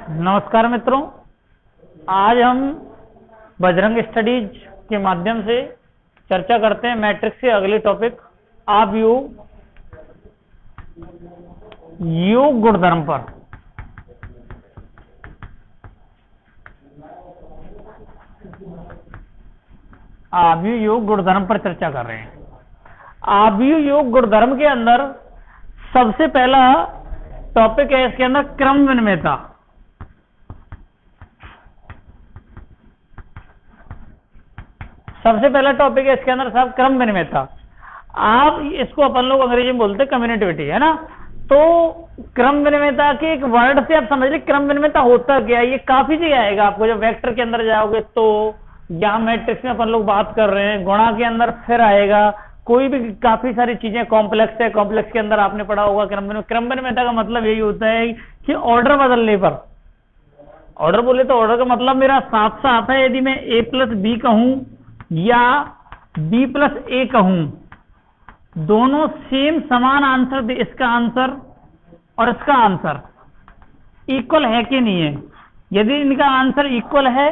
नमस्कार मित्रों, आज हम बजरंग स्टडीज के माध्यम से चर्चा करते हैं मैट्रिक्स के अगले टॉपिक योग गुणधर्म पर। आव्यूह योग गुणधर्म पर चर्चा कर रहे हैं। आव्यूह योग गुणधर्म के अंदर सबसे पहला टॉपिक है इसके अंदर क्रम विनिमयता। सबसे पहला टॉपिक है इसके अंदर साहब क्रम विनिमयता। आप इसको अपन लोग अंग्रेजी में बोलते हैं कम्युनिटिविटी, है ना। तो क्रम विनिमयता के एक वर्ड से आप समझ लीजिए क्रम विनिमयता होता क्या है। ये काफी जगह आएगा आपको, जब वेक्टर के अंदर जाओगे तो यहाँ मैट्रिक्स में अपन लोग बात कर रहे हैं, गुणा के अंदर फिर आएगा, कोई भी काफी सारी चीजें, कॉम्प्लेक्स है, कॉम्प्लेक्स के अंदर आपने पढ़ा होगा क्रम विनिमयता का मतलब यही होता है कि ऑर्डर बदलने पर, ऑर्डर बोले तो ऑर्डर का मतलब मेरा साथ साथ है। यदि मैं a प्लस बी कहूं या b प्लस ए कहूं, दोनों सेम समान आंसर, इसका आंसर और इसका आंसर इक्वल है कि नहीं है। यदि इनका आंसर इक्वल है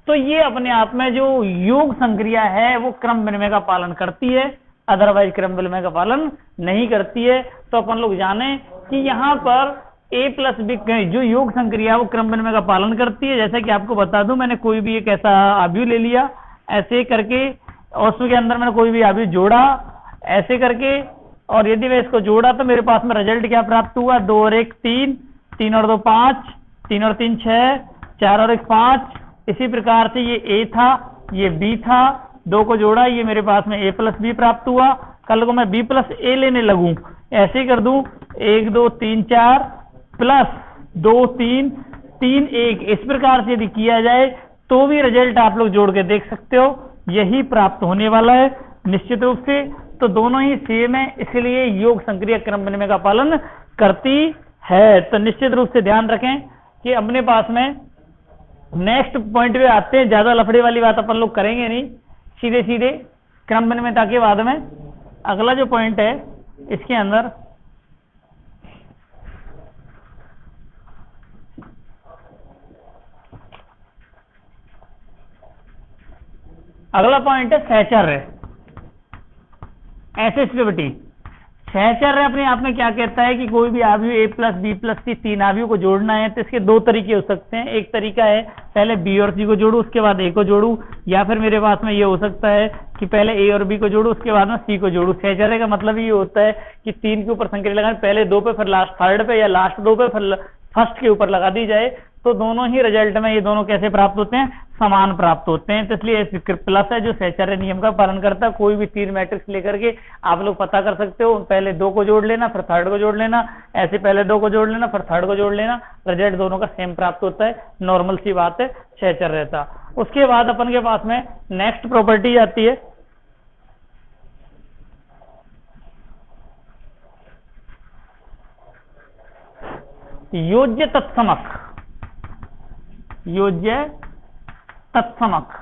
तो ये अपने आप में जो योग संक्रिया है वो क्रम विनिमय का पालन करती है, अदरवाइज क्रम विनिमय का पालन नहीं करती है। तो अपन लोग जाने कि यहाँ पर a प्लस बी जो योग संक्रिया वो क्रम विनिमय का पालन करती है। जैसे कि आपको बता दूं, मैंने कोई भी एक ऐसा आव्यूह ले लिया ऐसे करके, और उसके अंदर मैंने कोई भी आव्यूह जोड़ा ऐसे करके, और यदि मैं इसको जोड़ा तो मेरे पास में रिजल्ट क्या प्राप्त हुआ, 2 और 1 3, 3 और 2 5, 3 और 3 6, 4 और 1 5। इसी प्रकार से ये a था, ये b था, 2 को जोड़ा, ये मेरे पास में a प्लस बी प्राप्त हुआ। कल को मैं b प्लस ए लेने लगूं, ऐसे ही कर दूं 1 2 3 4 प्लस 2 3 3 1। इस प्रकार से यदि किया जाए तो भी रिजल्ट आप लोग जोड़ के देख सकते हो, यही प्राप्त होने वाला है निश्चित रूप से। तो दोनों ही सेम है, इसलिए योग संक्रिया क्रम विनिमय का पालन करती है। तो निश्चित रूप से ध्यान रखें कि अपने पास में नेक्स्ट पॉइंट पे आते हैं, ज्यादा लफड़े वाली बात अपन लोग करेंगे नहीं, सीधे सीधे क्रम विनिमयता के बाद में अगला जो पॉइंट है इसके अंदर अगला पॉइंट है सहचर्य, एसिस्टिविटी। सहचर्य अपने आप में क्या कहता है कि कोई भी आव्यूह a प्लस बी प्लस सी, 3 आव्यूह को जोड़ना है तो इसके 2 तरीके हो सकते हैं। एक तरीका है पहले b और c को जोड़ू उसके बाद a को जोड़ू, या फिर मेरे पास में ये हो सकता है कि पहले a और b को जोड़ू उसके बाद में c को जोड़ू। सहचर्य का मतलब ये होता है कि 3 के ऊपर संक्रिया लगाए, पहले 2 पे फिर लास्ट 3rd पे, या लास्ट 2 पे फिर फर्स्ट के ऊपर लगा दी जाए, तो दोनों ही रिजल्ट में ये दोनों कैसे प्राप्त होते हैं, समान प्राप्त होते हैं। तो इसलिए प्लस है जो सहचर्य नियम का पालन करता है। कोई भी 3 मैट्रिक्स लेकर के आप लोग पता कर सकते हो, पहले 2 को जोड़ लेना फिर 3rd को जोड़ लेना, ऐसे पहले 2 को जोड़ लेना फिर 3rd को जोड़ लेना, रिजल्ट दोनों का सेम प्राप्त होता है। नॉर्मल सी बात है सहचर्यता। उसके बाद अपन के पास में नेक्स्ट प्रॉपर्टी आती है योज्य तत्समक। योज्य तत्समक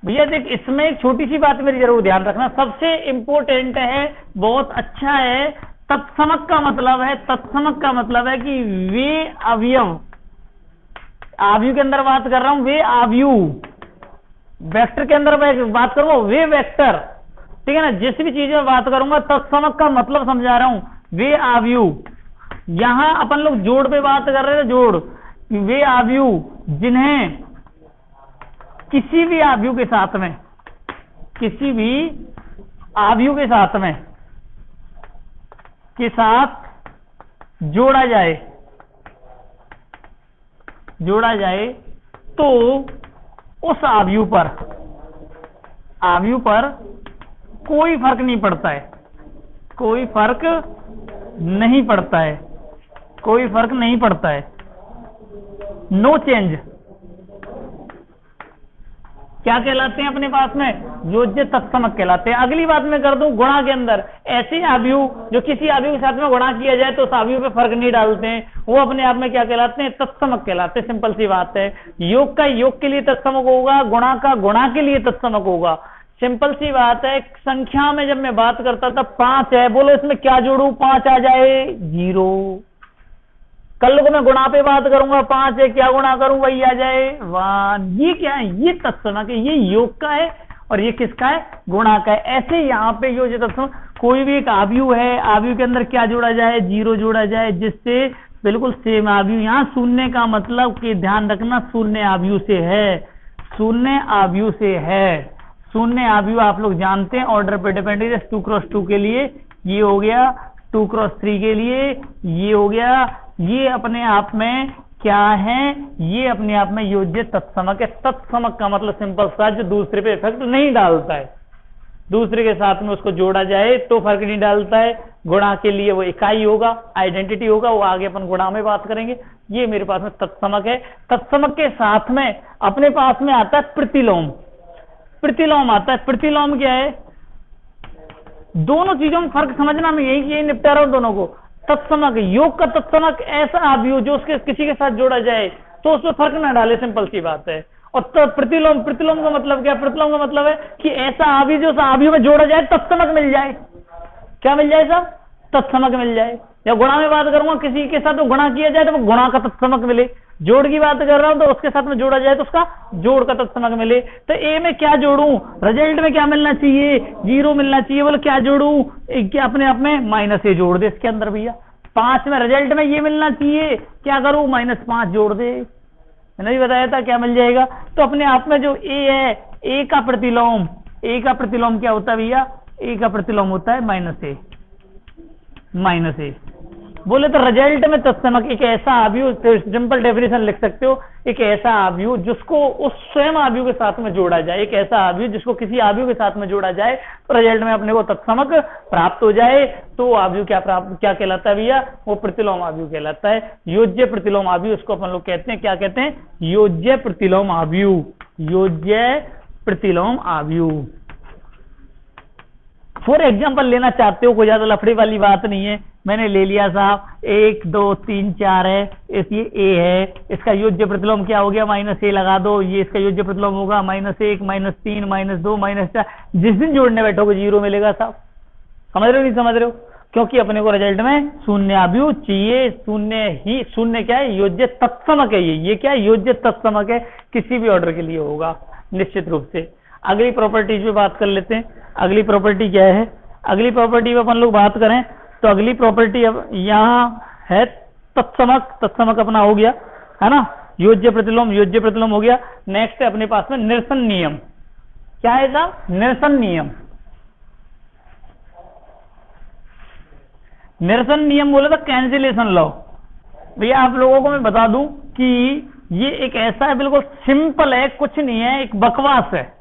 भैया देख, इसमें एक छोटी सी बात मेरी जरूर ध्यान रखना, सबसे इंपॉर्टेंट है, बहुत अच्छा है। तत्समक का मतलब है, तत्समक का मतलब है कि वे अवयव, आव्यूह के अंदर बात कर रहा हूं, वे आव्यूह, वेक्टर के अंदर बात करूंगा वे वेक्टर, ठीक है ना। जिस भी चीज में बात करूंगा तत्समक का मतलब समझा रहा हूं, वे आव्यूह। यहां अपन लोग जोड़ पे बात कर रहे थे, जोड़, वे आव्यूह जिन्हें किसी भी आव्यूह के साथ में, किसी भी आव्यूह के साथ में के साथ जोड़ा जाए, जोड़ा जाए तो उस आव्यूह पर कोई फर्क नहीं पड़ता है, कोई फर्क नहीं पड़ता है, कोई फर्क नहीं पड़ता है, नो चेंज। क्या कहलाते हैं अपने पास में, योज्य तत्समक कहलाते हैं। अगली बात मैं कर दूं गुणा के अंदर, ऐसे आव्यूह जो किसी आव्यूह के साथ में गुणा किया जाए तो उस आव्यूह पे फर्क नहीं डालते हैं, वो अपने आप में क्या कहलाते हैं, तत्समक कहलाते हैं। सिंपल सी बात है, योग का योग के लिए तत्समक होगा, गुणा का गुणा के लिए तत्समक होगा। सिंपल सी बात है। संख्या में जब मैं बात करता था 5 है, बोलो इसमें क्या जोड़ू, 5 आ जाए 0, कल को मैं गुणा पे बात करूंगा, 5 है, क्या गुणा करूं वही आ जाए 1। ये क्या है, ये तत्समक है, ये योग का है और ये किसका है, गुणा का है। ऐसे यहाँ पे योज्य तत्समक, कोई भी एक आव्यूह है, आव्यूह के अंदर क्या जोड़ा जाए, 0 जोड़ा जाए, जिससे बिल्कुल सेम आव्यूह। यहाँ शून्य का मतलब कि ध्यान रखना शून्य आव्यूह से है, शून्य आव्यूह से है। शून्य आव्यूह आप लोग जानते हैं, ऑर्डर पे डिपेंड है। 2 क्रॉस 2 के लिए ये हो गया, 2 क्रॉस 3 के लिए ये हो गया। ये अपने आप में क्या है, ये अपने आप में योज्य तत्समक है। तत्समक का मतलब सिंपल सा, जो दूसरे पे इफेक्ट नहीं डालता है, दूसरे के साथ में उसको जोड़ा जाए तो फर्क नहीं डालता है। गुणा के लिए वो इकाई होगा, आइडेंटिटी होगा, वो आगे अपन गुणा में बात करेंगे। ये मेरे पास में तत्समक है। तत्समक के साथ में अपने पास में आता है प्रतिलोम। प्रतिलोम आता है। प्रतिलोम क्या है, दोनों चीजों में फर्क समझना, मैं यही निपटा रहा हूं दोनों को। तत्समक, योग का तत्समक ऐसा आव्यूह जो उसके किसी के साथ जोड़ा जाए तो उसमें फर्क ना डाले, सिंपल सी बात है। और प्रतिलोम, प्रतिलोम का मतलब क्या, प्रतिलोम का मतलब है कि ऐसा आव्यूह जो उस आव्यूह में जोड़ा जाए तत्समक मिल जाए। क्या मिल जाए साहब, तत्समक मिल जाए। या गुणा में बात करूंगा, किसी के साथ तो गुणा किया जाए तो वो गुणा का तत्समक मिले। जोड़ की बात कर रहा हूं तो उसके साथ में जोड़ा जाए तो उसका जोड़ का तत्समक मिले। तो ए में क्या जोड़ूं, रिजल्ट में क्या मिलना चाहिए, 0 मिलना चाहिए। बोले क्या जोड़ूं, क्या अपने आप में -a जोड़ दे इसके अंदर भैया। 5 में रिजल्ट में ये मिलना चाहिए, क्या करूं, -5 जोड़ दे। मैंने भी बताया था क्या मिल जाएगा। तो अपने आप में जो ए है, ए का प्रतिलोम, ए का प्रतिलोम क्या होता है भैया, ए का प्रतिलोम होता है -a। बोले तो रिजल्ट में तत्समक एक ऐसा आव्यूह, सिंपल डेफिनेशन लिख सकते हो, एक ऐसा आव्यूह जिसको उस स्वयं आव्यूह के साथ में जोड़ा जाए। एक ऐसा आव्यूह जिसको किसी आव्यूह के साथ में जोड़ा जाए तो रिजल्ट में अपने को तत्समक प्राप्त हो जाए, तो आव्यूह क्या कहलाता है भैया, वो प्रतिलोम आव्यूह कहलाता है। योज्य प्रतिलोम आव्यूह इसको अपन लोग कहते हैं, क्या कहते हैं, योज्य प्रतिलोम आव्यूह। योज्य प्रतिलोम आव्यूह। फॉर एग्जाम्पल लेना चाहते हो, कोई ज्यादा लफड़े वाली बात नहीं है, मैंने ले लिया साहब 1 2 3 4 है, ये ए है, इसका योज्य प्रतिलोम क्या हो गया, -a लगा दो। ये इसका योज्य प्रतिलोम होगा -1 -3 -2 -4। जिस दिन जोड़ने बैठोगे 0 मिलेगा साहब। समझ रहे हो नहीं समझ रहे हो, क्योंकि अपने को रिजल्ट में शून्य आव्यूह चाहिए। शून्य क्या है, योज्य तत्समक है। ये क्या है, योज्य तत्समक है, किसी भी ऑर्डर के लिए होगा निश्चित रूप से। अगली प्रॉपर्टीज पे बात कर लेते हैं। अगली प्रॉपर्टी क्या है, अगली प्रॉपर्टी पे अपन लोग बात करें तो अगली प्रॉपर्टी अब यहाँ है तत्समक। तत्समक अपना हो गया है ना, योज्य प्रतिलोम, योज्य प्रतिलोम हो गया। नेक्स्ट है अपने पास में निरसन नियम। क्या है साहब, निरसन नियम। निरसन नियम बोले तो कैंसिलेशन लॉ। भैया आप लोगों को मैं बता दूं कि ये एक ऐसा है, बिल्कुल सिंपल है, कुछ नहीं है, एक बकवास है,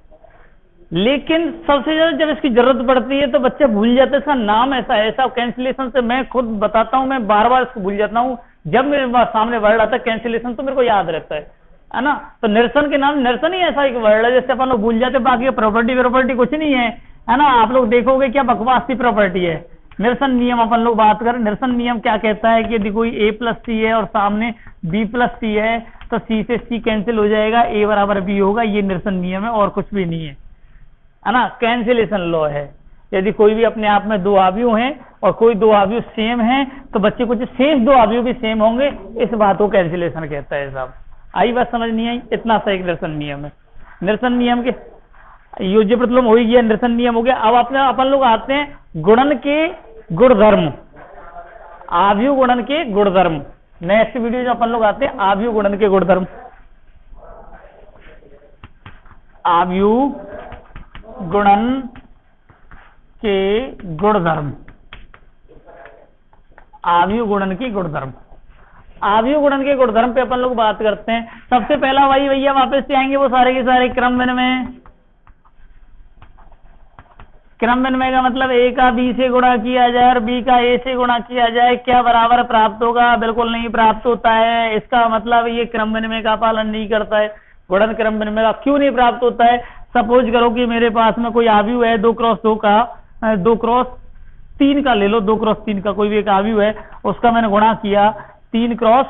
लेकिन सबसे ज्यादा जब इसकी जरूरत पड़ती है तो बच्चे भूल जाते हैं। इसका नाम ऐसा है, ऐसा कैंसिलेशन से मैं खुद बताता हूं, मैं बार बार इसको भूल जाता हूं। जब मेरे सामने वर्ड आता है कैंसिलेशन तो मेरे को याद रहता है ना। तो निरसन के नाम, निरसन ही ऐसा एक वर्ड है जैसे अपन लोग भूल जाते, बाकी प्रॉपर्टी कुछ नहीं है ना। आप लोग देखोगे क्या बकवास की प्रॉपर्टी है। निरसन नियम अपन लोग बात करें, निरसन नियम क्या कहता है कि यदि कोई a + c है और सामने b + c है तो c से c कैंसिल हो जाएगा, a = b होगा। ये निरसन नियम है और कुछ भी नहीं है ना, कैंसिलेशन लॉ है। यदि कोई भी अपने आप में 2 आव्यूह हैं और कोई 2 आव्यूह सेम हैं तो बच्चे कुछ शेष 2 आव्यूह भी सेम होंगे, इस बात को कैंसिलेशन कहता है साहब। आई बात समझ नहीं आई, इतना सा एक निरसन नियम है। निरसन नियम के योज्य प्रतिलोम हो ही गया, निरसन नियम हो गया। अब अपन लोग आते हैं गुणन के गुणधर्म, आव्यूह गुणन के गुणधर्म। नेक्स्ट वीडियो जो अपन लोग आते हैं आव्यूह गुणन के गुणधर्म। आव्यूह गुणन के गुणधर्म, आव्यूह गुणन के गुणधर्म। आव्यूह गुणन के गुणधर्म पे अपन लोग बात करते हैं। सबसे पहला वही भैया वापस से आएंगे वो सारे के सारे क्रम विनिमय। क्रम विनिमय का मतलब a का b से गुणा किया जाए और b का a से गुणा किया जाए, क्या बराबर प्राप्त होगा, बिल्कुल नहीं प्राप्त होता है। इसका मतलब ये क्रम विनिमय का पालन नहीं करता है। गुणन क्रम विनिमय का क्यों नहीं प्राप्त होता है। सपोज करो कि मेरे पास में कोई आव्यूह है 2 क्रॉस 2 का, 2 क्रॉस 3 का ले लो, 2 क्रॉस 3 का कोई भी एक आव्यूह है, उसका मैंने गुणा किया 3 क्रॉस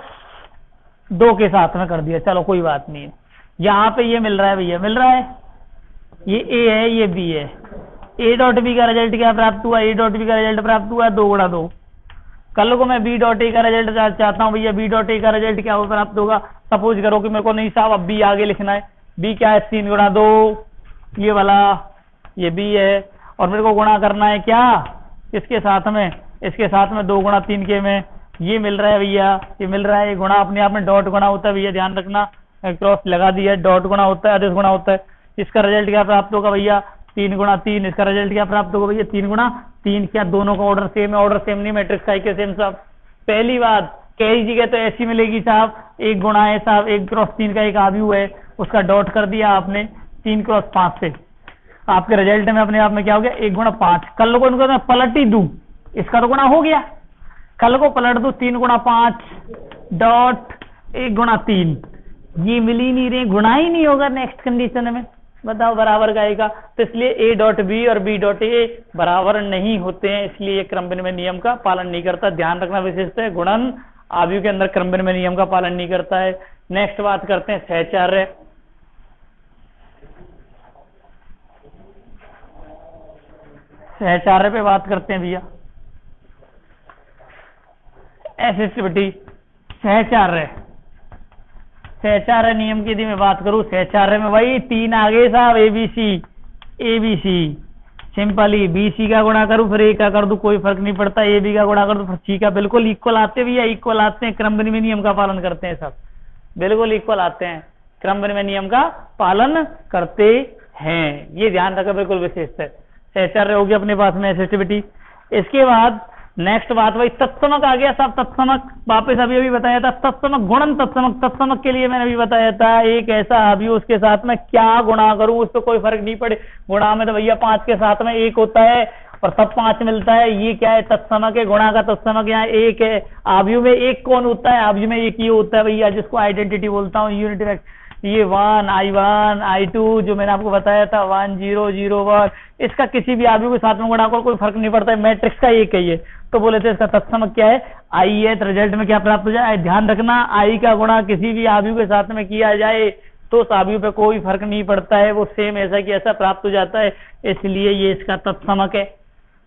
2 के साथ में कर दिया, चलो कोई बात नहीं है। यहाँ पे ये मिल रहा है भैया, मिल रहा है, ये a है ये b है। a डॉट b का रिजल्ट क्या प्राप्त हुआ, a डॉट b का रिजल्ट प्राप्त हुआ 2 × 2। कल को मैं बी डॉट ए का रिजल्ट चाहता हूँ भैया, बी डॉट ए का रिजल्ट क्या होगा प्राप्त होगा। सपोज करो कि मेरे को नहीं साहब अब बी आगे लिखना है, बी क्या है 3 गुणा 2, ये वाला ये बी है, और मेरे को गुणा करना है क्या इसके साथ में, इसके साथ में 2 गुणा 3 के में ये मिल रहा है भैया, ये मिल रहा है। गुणा अपने आप में डॉट गुणा होता है भैया, ध्यान रखना, क्रॉस लगा दिया, डॉट गुणा होता है, अदिश गुणा होता है। इसका रिजल्ट क्या प्राप्त होगा भैया 3 गुणा 3, इसका रिजल्ट क्या प्राप्त होगा भैया 3 गुणा 3। क्या दोनों का ऑर्डर सेम है? ऑर्डर सेम नहीं, मैट्रिक्स का एक सेम साहब। पहली बात कई जगह तो ऐसी मिलेगी साहब, 1 गुणा है साहब 1 क्रॉस 3 का एक आव्यूह है, उसका डॉट कर दिया आपने 3 क्रॉस 5 से, आपके रिजल्ट में अपने आप में क्या हो गया 1 गुणा 5। कल को इनको मैं पलट ही दूं, इसका तो गुणा हो गया, कल को पलट दो 3 गुणा 5 डॉट 1 गुणा 3, ये मिल ही नहीं रहे, गुणा ही नहीं होगा नेक्स्ट कंडीशन में, बताओ बराबर का आएगा। तो इसलिए ए डॉट बी और बी डॉट ए बराबर नहीं होते हैं, इसलिए ये क्रम विनिमय नियम का पालन नहीं करता। ध्यान रखना विशेषता है, गुणन आव्यूह के अंदर क्रम विनिमय नियम का पालन नहीं करता है। नेक्स्ट बात करते हैं सहचार्य। सहचार्य पे बात करते हैं भैया, एसिस्टिविटी सहचार्य। सहचार्य नियम की यदि मैं बात करूं, सहचार्य में वही 3 आगे साहब एबीसी सिंपली बीसी का गुणा करूं फिर ए का कर दूं, कोई फर्क नहीं पड़ता, ए बी का गुणा कर दूं फिर सी का, बिल्कुल इक्वल आते भैया, इक्वल आते हैं, क्रम विनिमय नियम का पालन करते हैं सब, बिल्कुल इक्वल आते हैं, क्रम विनिमय नियम का पालन करते हैं, ये ध्यान रखो, बिल्कुल विशेष है। सहचार्य होगी अपने पास में एसिस्टिविटी। इसके बाद नेक्स्ट बात वही तत्समक आ गया साहब, तत्समक वापस अभी बताया था, तत्समक गुणन तत्समक। तत्समक के लिए मैंने अभी बताया था, एक ऐसा आव्यूह उसके साथ में क्या गुणा करूं उस पर कोई फर्क नहीं पड़े, गुणा में तो भैया 5 के साथ में 1 होता है और सब 5 मिलता है, ये क्या है तत्समक है, गुणा का तत्समक यहाँ 1 है। आव्यूह में 1 कौन होता है? आव्यूह में 1 ये होता है भैया जिसको आइडेंटिटी बोलता हूँ, यूनिट वेक्टर, ये 1 I1 I2 जो मैंने आपको बताया था 1 0 0 1, इसका किसी भी आव्यूह के साथ में गुणा करो कोई फर्क नहीं पड़ता है, मैट्रिक्स का एक ही है। तो बोले थे इसका तत्समक क्या है I है, तो रिजल्ट में क्या प्राप्त हो जाए, ध्यान रखना I का गुणा किसी भी आव्यूह के साथ में किया जाए तो उस आव्यूह पे कोई फर्क नहीं पड़ता है, वो सेम ऐसा की ऐसा प्राप्त हो जाता है, इसलिए ये इसका तत्समक है,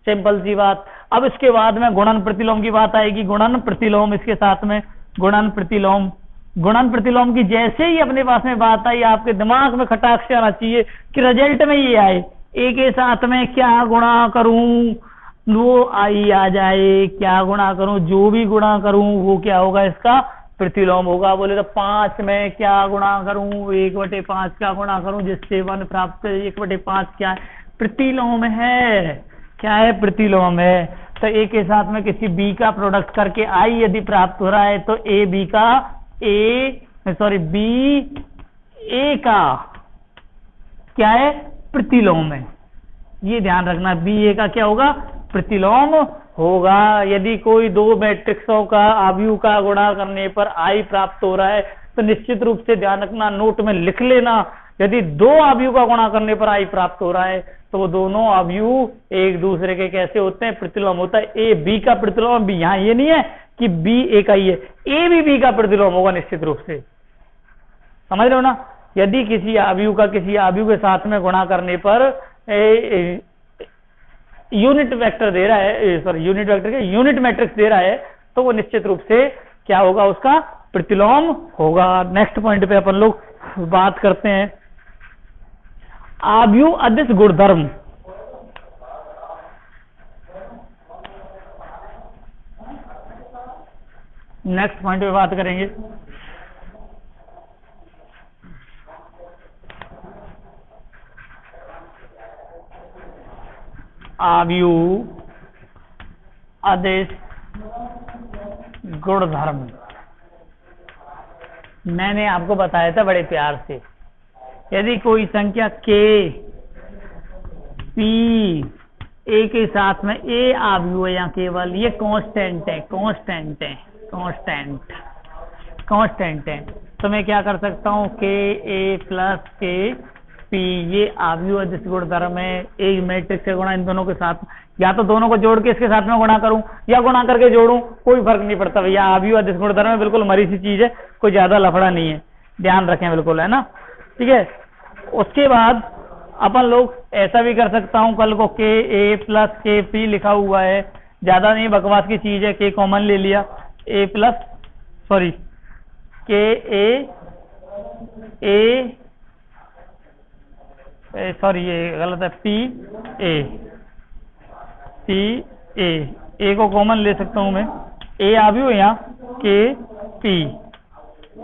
सिंपल सी बात। अब इसके बाद में गुणन प्रतिलोम की बात आएगी, गुणन प्रतिलोम इसके साथ में, गुणन प्रतिलोम। गुणन प्रतिलोम की जैसे ही अपने पास में बात आई आपके दिमाग में खटाक से आना चाहिए कि रिजल्ट में ये आए, ए के साथ में क्या गुणा करूं वो आई आ जाए, क्या गुणा करूं, जो भी गुणा करूं वो क्या होगा इसका प्रतिलोम होगा। बोले तो 5 में क्या गुणा करूं, 1/5 का गुणा करूं जिससे 1 प्राप्त, 1/5 क्या है प्रतिलोम है, क्या है प्रतिलोम है। तो ए के साथ में किसी बी का प्रोडक्ट करके आई यदि प्राप्त हो रहा है तो ए बी का बी ए का क्या है प्रतिलोम है, ये ध्यान रखना, बी ए का क्या होगा प्रतिलोम होगा। यदि कोई 2 मैट्रिक्सों का आव्यूह का गुणा करने पर आई प्राप्त हो रहा है तो निश्चित रूप से ध्यान रखना, नोट में लिख लेना, यदि 2 आव्यूह का गुणा करने पर आई प्राप्त हो रहा है तो वो दोनों आव्यूह एक दूसरे के कैसे होते हैं प्रतिलोम होता है। ए बी का प्रतिलोम बी, यहाँ ये नहीं है कि बी ए का ही है, ए भी बी का प्रतिलोम होगा निश्चित रूप से, समझ रहे हो ना। यदि किसी आव्यूह का किसी आव्यूह के साथ में गुणा करने पर यूनिट वेक्टर दे रहा है, सॉरी यूनिट वेक्टर के यूनिट मैट्रिक्स दे रहा है तो वो निश्चित रूप से क्या होगा उसका प्रतिलोम होगा। नेक्स्ट पॉइंट पे अपन लोग बात करते हैं आव्यूह अदिश गुणधर्म। नेक्स्ट पॉइंट पे बात करेंगे आव्यूह अदिश गुणधर्म। मैंने आपको बताया था बड़े प्यार से, यदि कोई संख्या के पी ए के साथ में ए आव्यूह है, या केवल ये कांस्टेंट है, कांस्टेंट है, कांस्टेंट है, तो मैं क्या कर सकता हूं के ए प्लस के पी, ये आव्यूह अदिश गुणधर्म है। एक मैट्रिक्स से गुणा इन दोनों के साथ, या तो दोनों को जोड़ के इसके साथ में गुणा करूं या गुणा करके जोड़ूं, कोई फर्क नहीं पड़ता भैया, आव्यूह अदिश गुणधर्म है, बिल्कुल मरी सी चीज है, कोई ज्यादा लफड़ा नहीं है, ध्यान रखें बिल्कुल, है ना, ठीक है। उसके बाद अपन लोग ऐसा भी कर सकता हूं, कल को के ए प्लस के पी लिखा हुआ है, ज्यादा नहीं बकवास की चीज है, के कॉमन ले लिया, ए प्लस सॉरी के ए सॉरी ये गलत है, पी ए को कॉमन ले सकता हूं मैं, ए आ भी हो यहाँ के पी,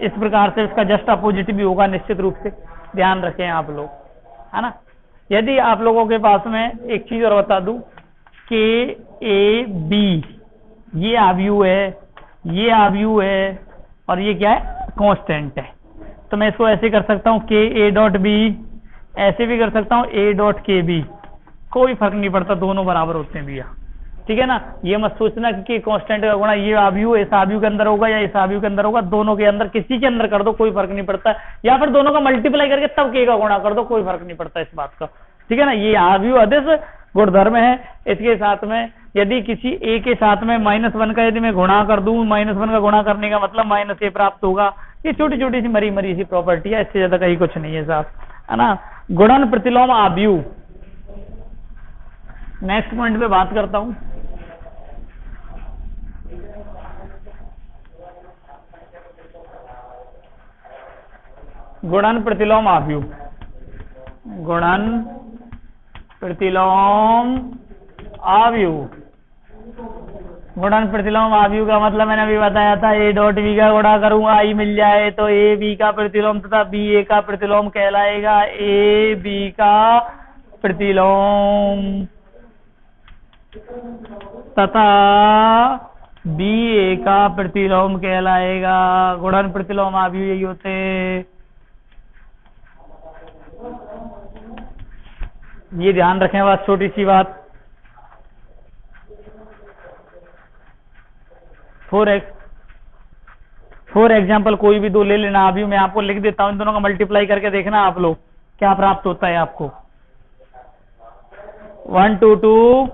इस प्रकार से इसका जस्ट अपोजिट भी होगा निश्चित रूप से, ध्यान रखें आप लोग, है ना। यदि आप लोगों के पास में एक चीज और बता दूं, के ए बी ये आव्यूह है, ये आव्यूह है, और ये क्या है, कांस्टेंट है, तो मैं इसको ऐसे कर सकता हूं के ए डॉट बी, ऐसे भी कर सकता हूं ए डॉट के बी, कोई फर्क नहीं पड़ता, दोनों बराबर होते हैं भैया, ठीक है ना। ये मत सोचना कि कांस्टेंट का गुणा ये आव्यूह इस आव्यूह के अंदर होगा या इस आव्यूह के अंदर होगा, दोनों के अंदर किसी के अंदर कर दो कोई फर्क नहीं पड़ता, या फिर दोनों का मल्टीप्लाई करके तब के का गुणा कर दो, कोई फर्क नहीं पड़ता इस बात का, ठीक है ना। ये आव्यूह अदिश गुणधर्म है। इसके साथ में यदि किसी ए के साथ में -1 का यदि मैं गुणा कर दूं, -1 का गुणा करने का मतलब -a प्राप्त होगा, ये छोटी छोटी सी मरी मरी सी प्रॉपर्टी है, इससे ज्यादा कहीं कुछ नहीं है साहब, है ना। गुणन प्रतिलोम आव्यूह, नेक्स्ट पॉइंट पे बात करता हूं। गुणन प्रतिलोम आव्यूह, गुणन प्रतिलोम आव्यूह, गुणन प्रतिलोम आव्यूह का मतलब मैंने अभी बताया था, ए डॉट बी का गुणा करूंगा आई मिल जाए तो ए बी का प्रतिलोम तथा बी ए का प्रतिलोम कहलाएगा, ए बी का प्रतिलोम तथा बी ए का प्रतिलोम कहलाएगा। गुणन प्रतिलोम आव्यूह यही होते हैं, ये ध्यान रखें बस, छोटी सी बात। फॉर एग्जाम्पल कोई भी दो ले लेना, अभी मैं आपको लिख देता हूं, इन दोनों का मल्टीप्लाई करके देखना आप लोग क्या प्राप्त होता है आपको। 1 2 2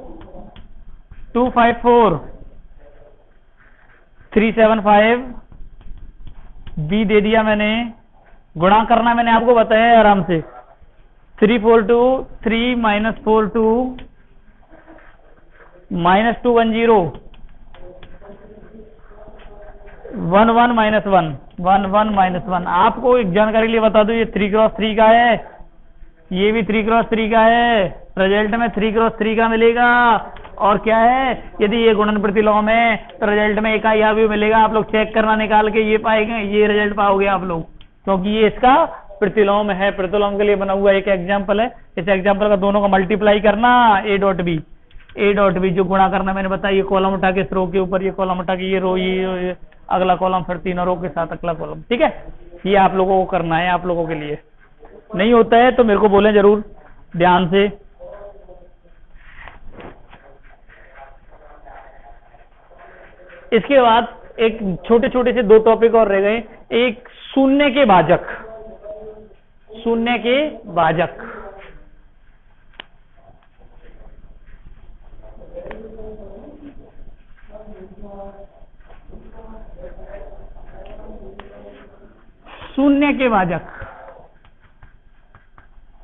2 5 4 3 7 5 बी दे दिया मैंने, गुणा करना मैंने आपको बताया है आराम से, 3 4 2 3 -4 2 -2 1 0 1 1 -1 1 1 -1। आपको एक जानकारी के लिए बता दूं, ये 3x3 का है, ये भी 3x3 का है, रिजल्ट में 3x3 का मिलेगा। और क्या है, यदि ये गुणन प्रतिलोम है तो रिजल्ट में इकाई आव्यूह मिलेगा, आप लोग चेक करना निकाल के ये पाएंगे, ये रिजल्ट पाओगे आप लोग, क्योंकि ये इसका प्रतिलोम है। प्रतिलोम के लिए बना हुआ एक एग्जाम्पल है, इस एग्जाम्पल का दोनों का मल्टीप्लाई करना, ए डॉट बी जो गुणा करना मैंने बताया, ये कॉलम उठा के इस रो के ऊपर, ये कॉलम उठा के ये रो, ये अगला कॉलम, फिर तीनों रो के साथ अगला कॉलम, ठीक है। ये आप लोगों को करना है, आप लोगों के लिए नहीं होता है तो मेरे को बोलें जरूर ध्यान से। इसके बाद एक छोटे छोटे से 2 टॉपिक और रह गए, एक शून्य के भाजक, शून्य के भाजक, शून्य के भाजक,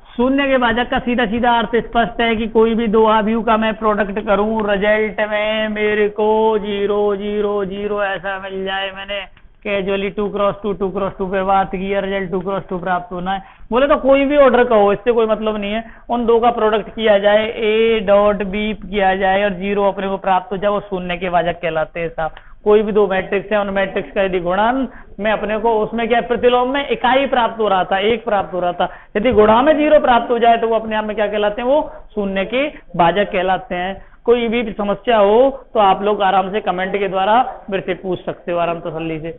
शून्य के भाजक का सीधा सीधा अर्थ स्पष्ट है कि कोई भी दो आव्यूह का मैं प्रोडक्ट करूं, रिजल्ट में मेरे को 0 0 0 ऐसा मिल जाए। मैंने कैजुअली 2x2 2x2 पे बात की है, रिजल्ट 2x2 प्राप्त होना है, बोले तो कोई भी ऑर्डर कहो, इससे कोई मतलब नहीं है। उन दो का प्रोडक्ट किया जाए, ए डॉट बी किया जाए और 0 अपने को प्राप्त हो जाए, वो शून्य के भाजक कहलाते हैं साहब। कोई भी दो मैट्रिक्स है, उन मैट्रिक्स का यदि गुणन में अपने को उसमें क्या प्रतिलोम में इकाई प्राप्त हो रहा था, 1 प्राप्त हो रहा था, यदि गुणा में 0 प्राप्त हो जाए तो वो अपने आप में क्या कहलाते हैं, वो शून्य के भाजक कहलाते हैं। कोई भी समस्या हो तो आप लोग आराम से कमेंट के द्वारा मेरे से पूछ सकते हो, आराम तसल्ली से,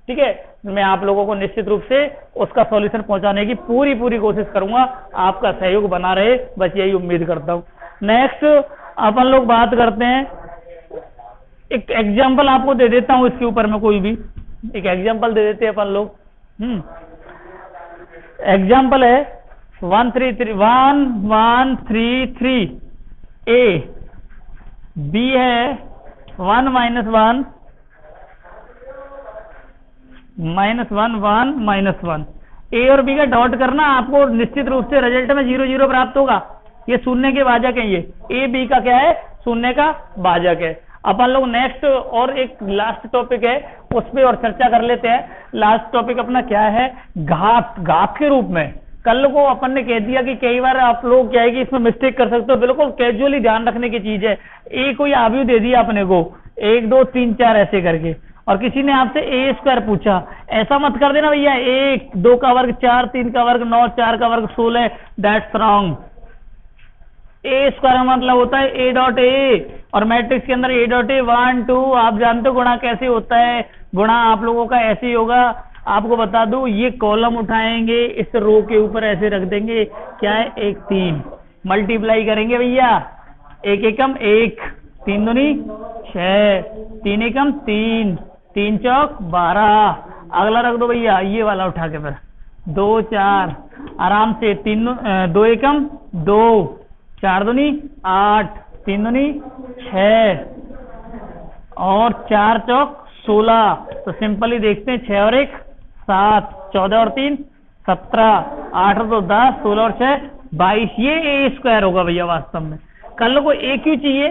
ठीक है। मैं आप लोगों को निश्चित रूप से उसका सॉल्यूशन पहुंचाने की पूरी कोशिश करूंगा, आपका सहयोग बना रहे, बस यही उम्मीद करता हूं। नेक्स्ट अपन लोग बात करते हैं, एक एग्जाम्पल आपको दे देता हूं, इसके ऊपर में कोई भी एक एग्जाम्पल दे देते हैं अपन लोग। एग्जाम्पल है 1 3 3 1 1 3 3 ए, बी है 1 -1 -1 1 -1 1। ए और बी का डॉट करना, आपको निश्चित रूप से रिजल्ट में 0 0 प्राप्त होगा। ये शून्य के भाजक है, ये ए बी का क्या है, शून्य का भाजक है। अपन लोग नेक्स्ट और एक लास्ट टॉपिक है उस पर और चर्चा कर लेते हैं। लास्ट टॉपिक अपना क्या है, घात। घात के रूप में कल को अपन ने कह दिया कि कई बार आप लोग क्या है कि इसमें मिस्टेक कर सकते हो, बिल्कुल कैजुअली ध्यान रखने की चीज है। ए कोई आव्यूह दे दिया अपने को 1 2 3 4 ऐसे करके, और किसी ने आपसे ए स्क्वायर पूछा, ऐसा मत कर देना भैया 1 2 का वर्ग 4 3 का वर्ग 9 4 का वर्ग 16, दैट्स रॉन्ग। ए स्क्वायर का मतलब होता है ए डॉट ए, और मैट्रिक्स के अंदर ए डॉट ए 1 2, आप जानते हो गुणा कैसे होता है, गुणा आप लोगों का ऐसे ही होगा। आपको बता दूं, ये कॉलम उठाएंगे, इस रो के ऊपर ऐसे रख देंगे, क्या है 1 3, मल्टीप्लाई करेंगे भैया, 1 एकम 1, 3 दूनी 6, 3 एकम 3, 3 चौक 12, अगला रख दो भैया ये वाला उठा के, फिर 2 4 आराम से, 2 एकम 2, 4 दूनी 8, 3 दूनी 6 और 4 चौक 16। तो सिंपली देखते हैं, 6 और 1 7, 14 और 3 17, 8 और 2 10, 16 और 6 22, ये ए स्क्वायर होगा भैया वास्तव में। कल को ए क्यू चाहिए,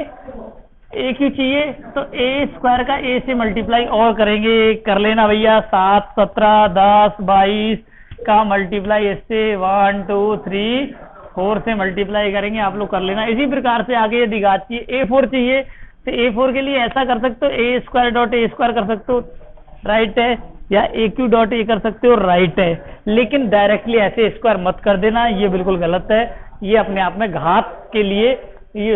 ए क्यू चाहिए तो ए स्क्वायर का ए से मल्टीप्लाई और करेंगे, कर लेना भैया 7 17 10 22 का मल्टीप्लाई इससे 1 2 3 4 से मल्टीप्लाई करेंगे, आप लोग कर लेना। इसी प्रकार से आगे यदि घात चाहिए, A4 चाहिए तो A4 के लिए ऐसा कर सकते हो, ए स्क्वायर डॉट ए स्क्वायर कर सकते हो, राइट है, या ए क्यू डॉट ए कर सकते हो, राइट है। लेकिन डायरेक्टली ऐसे स्क्वायर मत कर देना, ये बिल्कुल गलत है। ये अपने आप में घात के लिए ये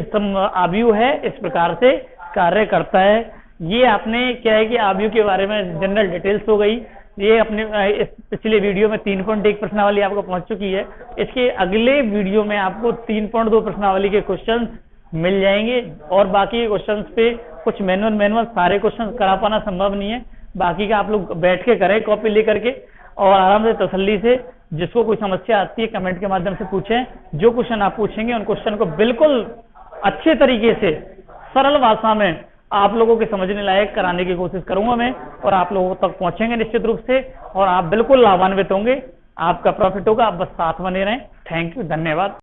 आव्यूह है, इस प्रकार से कार्य करता है। ये आपने क्या है कि आव्यूह के बारे में जनरल डिटेल्स हो गई। ये अपने इस पिछले वीडियो में 3.1 प्रश्नावली आपको पहुंच चुकी है। इसके अगले वीडियो में आपको 3.2 प्रश्नावली के क्वेश्चंस मिल जाएंगे, और बाकी के क्वेश्चंस पे कुछ मैनुअल सारे क्वेश्चन करा पाना संभव नहीं है। बाकी का आप लोग बैठ के करें कॉपी लेकर के, और आराम से तसल्ली से, जिसको कोई समस्या आती है कमेंट के माध्यम से पूछें। जो क्वेश्चन आप पूछेंगे उन क्वेश्चन को बिल्कुल अच्छे तरीके से सरल भाषा में आप लोगों के समझने लायक कराने की कोशिश करूंगा मैं, और आप लोगों तक पहुंचेंगे निश्चित रूप से, और आप बिल्कुल लाभान्वित होंगे, आपका प्रॉफिट होगा। आप बस साथ बने रहें। थैंक यू, धन्यवाद।